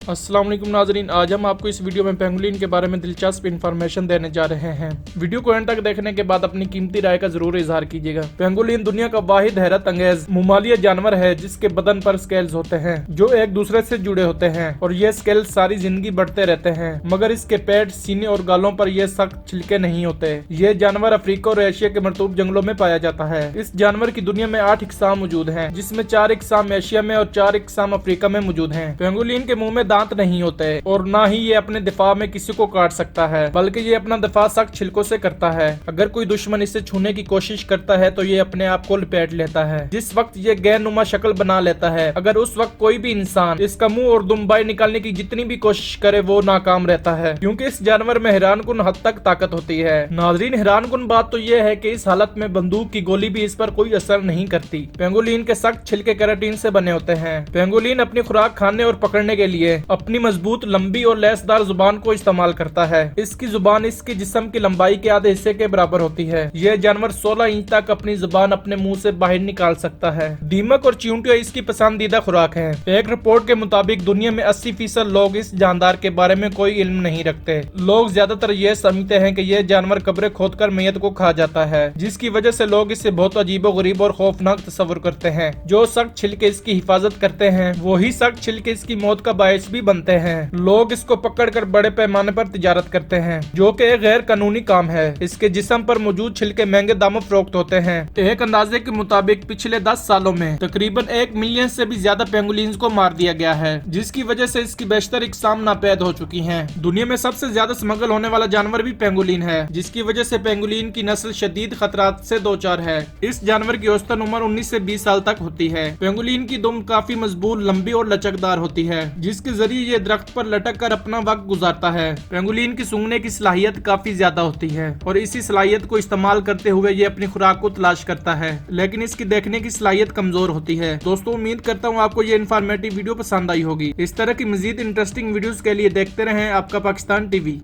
अस्सलाम वालेकुम नाजरीन, आज हम आपको इस वीडियो में पेंगुलिन के बारे में दिलचस्प इन्फॉर्मेशन देने जा रहे हैं। वीडियो को एंड तक देखने के बाद अपनी कीमती राय का जरूर इजहार कीजिएगा। पेंगुलिन दुनिया का वाहिद हैरत अंगेज मुमालिया जानवर है जिसके बदन पर स्केल्स होते हैं जो एक दूसरे से जुड़े होते हैं और ये स्केल्स सारी जिंदगी बढ़ते रहते हैं, मगर इसके पेट, सीने और गालों पर ये सख्त छिलके नहीं होते। ये जानवर अफ्रीका और एशिया के मरतूब जंगलों में पाया जाता है। इस जानवर की दुनिया में 8 इकसाम मौजूद हैं, जिसमें 4 इकसाम एशिया में और 4 इकसाम अफ्रीका में मौजूद हैं। पेंगुलिन के मुंह में दांत नहीं होते और ना ही ये अपने दिफा में किसी को काट सकता है, बल्कि ये अपना दिफा सख्त छिलकों से करता है। अगर कोई दुश्मन इसे छूने की कोशिश करता है तो ये अपने आप को लपेट लेता है। जिस वक्त ये गैरनुमा शक्ल बना लेता है, अगर उस वक्त कोई भी इंसान इसका मुंह और दुम बाहर निकालने की जितनी भी कोशिश करे वो नाकाम रहता है, क्योंकि इस जानवर में हैरानकुन हद तक ताकत होती है। नाजरीन, हैरानकुन बात तो ये है कि इस हालत में बंदूक की गोली भी इस पर कोई असर नहीं करती। पेंगुलिन के सख्त छिलके केराटिन से बने होते हैं। पेंगुलिन अपनी खुराक खाने और पकड़ने के लिए अपनी मजबूत, लंबी और लैसदार जुबान को इस्तेमाल करता है। इसकी जुबान इसके जिस्म की लंबाई के आधे हिस्से के बराबर होती है। यह जानवर 16 इंच तक अपनी जुबान अपने मुंह से बाहर निकाल सकता है। दीमक और चींटियां इसकी पसंदीदा खुराक है। एक रिपोर्ट के मुताबिक दुनिया में 80% लोग इस जानदार के बारे में कोई इल्म नहीं रखते। लोग ज्यादातर ये समझते हैं कि यह जानवर कब्रें खोदकर मैयत को खा जाता है, जिसकी वजह से लोग इसे बहुत अजीबोगरीब और खौफनाक तस्वुर करते हैं। जो सख्त छिलके इसकी हिफाजत करते हैं वही सख्त छिलके इसकी मौत का बायस भी बनते हैं। लोग इसको पकड़कर बड़े पैमाने पर तिजारत करते हैं, जो कि एक गैर कानूनी काम है। इसके जिस्म पर मौजूद छिलके महंगे दामों फरोख्त होते हैं। एक अंदाजे के मुताबिक पिछले 10 सालों में तकरीबन 1 मिलियन से भी ज्यादा पेंगुलिन्स को मार दिया गया है, जिसकी वजह से इसकी बेशतर इकसाम नापैद हो चुकी हैं। दुनिया में सबसे ज्यादा स्मगल होने वाला जानवर भी पेंगुलिन है, जिसकी वजह से पेंगुलिन की नस्ल शदीद खतरात से दो चार है। इस जानवर की औसतन उम्र 19 से 20 साल तक होती है। पेंगुलिन की दुम काफी मजबूत, लंबी और लचकदार होती है, जिसके जरिए ये दरख्त पर लटक कर अपना वक्त गुजारता है। पेंगुलिन की सूंघने की सलाहियत काफी ज्यादा होती है और इसी सलाहियत को इस्तेमाल करते हुए ये अपनी खुराक को तलाश करता है, लेकिन इसकी देखने की सलाहियत कमजोर होती है। दोस्तों, उम्मीद करता हूँ आपको ये इन्फॉर्मेटिव वीडियो पसंद आई होगी। इस तरह की मजीद इंटरेस्टिंग वीडियोस के लिए देखते रहें आपका पाकिस्तान टीवी।